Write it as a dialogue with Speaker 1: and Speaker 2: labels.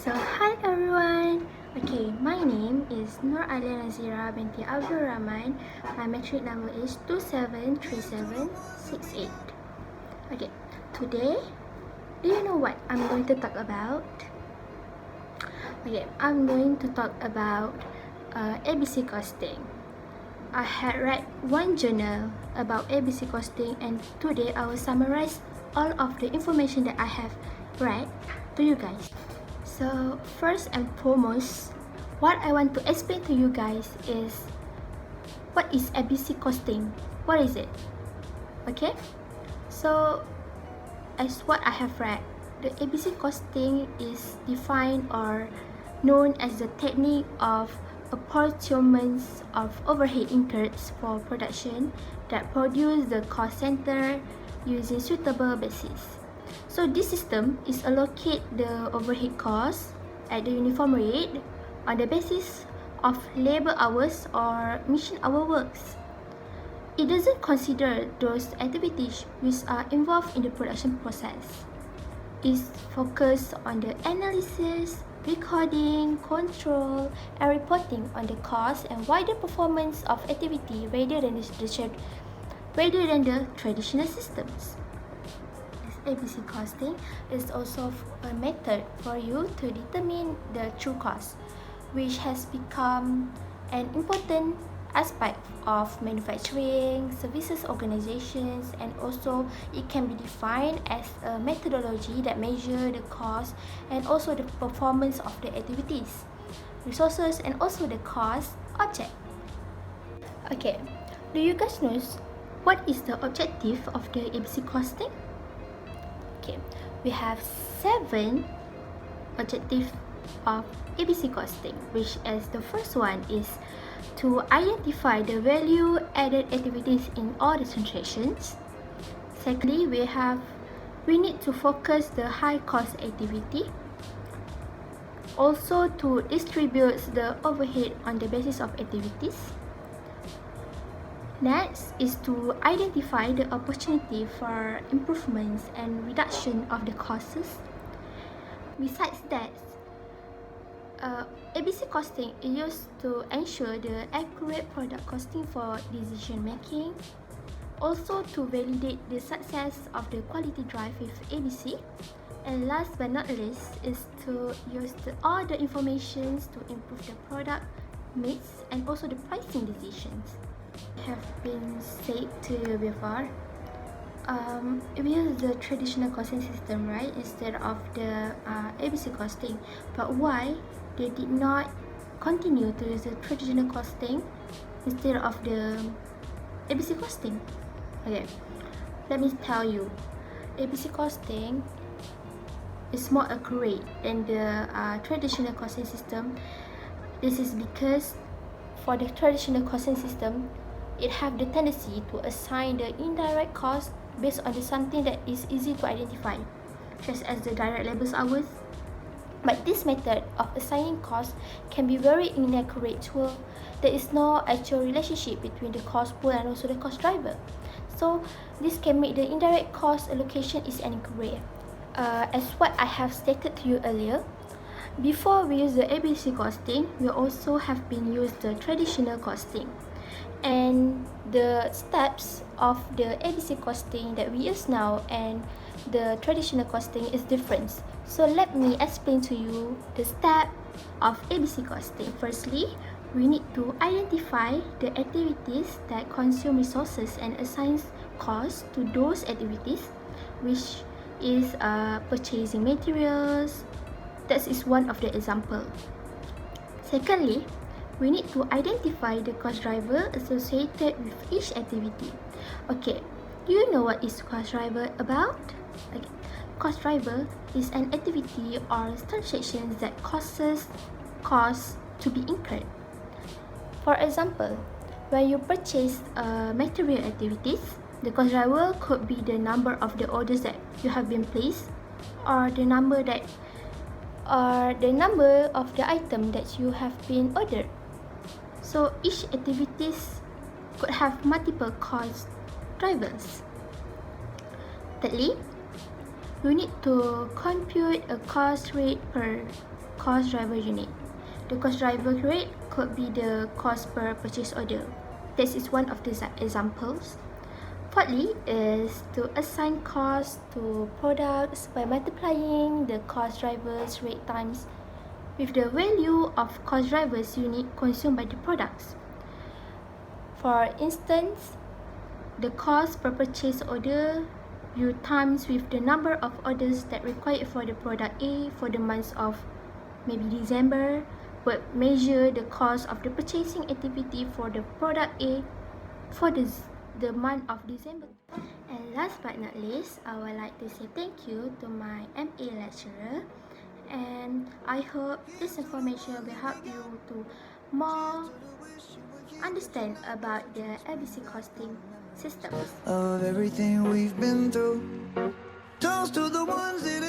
Speaker 1: Hi everyone. Okay, my name is Nur Alia Nazira binti Abdul Rahman. My metric number is 273768. Okay, today, do you know what I'm going to talk about? Okay, I'm going to talk about ABC costing. I had read one journal about ABC costing, and today I will summarize all of the information that I have read to you guys. So first and foremost, what I want to explain to you guys is what is ABC costing? What is it? Okay? So as what I have read, the ABC costing is defined or known as the technique of apportionment of overhead incurred for production that produce the cost center using suitable basis. So this system is allocate the overhead cost at the uniform rate on the basis of labor hours or machine hour works. It doesn't consider those activities which are involved in the production process. It's focused on the analysis, recording, control, and reporting on the cost and wider performance of activity rather than the traditional systems. ABC costing is also a method for you to determine the true cost, which has become an important aspect of manufacturing, services organizations, and also it can be defined as a methodology that measures the cost and also the performance of the activities, resources, and also the cost object. Okay, do you guys know what is the objective of the ABC costing? Okay, we have 7 objectives of ABC costing, which is the first one is to identify the value added activities in all the transactions. Secondly, we need to focus the high cost activity. Also to distribute the overhead on the basis of activities. Next is to identify the opportunity for improvements and reduction of the costs. Besides that, ABC costing is used to ensure the accurate product costing for decision making. Also to validate the success of the quality drive with ABC. And last but not least is to use all the information to improve the product mix and also the pricing decisions. Have been said to you before, we use the traditional costing system, right, instead of the ABC costing. But why they did not continue to use the traditional costing instead of the ABC costing? Okay, let me tell you, ABC costing is more accurate than the traditional costing system. This is because for the traditional costing system, it have the tendency to assign the indirect cost based on something that is easy to identify, such as the direct labor hours. But this method of assigning cost can be very inaccurate, so there is no actual relationship between the cost pool and also the cost driver. So this can make the indirect cost allocation is inaccurate. As what I have stated to you earlier, before we use the ABC costing, we also have been used the traditional costing. And the steps of the ABC costing that we use now and the traditional costing is different. So let me explain to you the step of ABC costing. Firstly, we need to identify the activities that consume resources and assign costs to those activities, which is purchasing materials. That is one of the example. Secondly, we need to identify the cost driver associated with each activity. Okay, do you know what is cost driver about? Okay. Cost driver is an activity or transactions that causes costs to be incurred. For example, when you purchase material activities, the cost driver could be the number of the orders that you have been placed, or the number of the item that you have been ordered. So each activities could have multiple cost drivers. Thirdly, you need to compute a cost rate per cost driver unit. The cost driver rate could be the cost per purchase order. This is one of the examples. Fourthly is to assign cost to products by multiplying the cost drivers rate times with the value of cost drivers unit consumed by the products. For instance, the cost per purchase order you times with the number of orders that required for the product A for the months of maybe December would measure the cost of the purchasing activity for the product A for the month of December. And last but not least, I would like to say thank you to my MA lecturer, and I hope this information will help you to more understand about the ABC costing systems.
Speaker 2: Of everything we've been through, toast to the ones that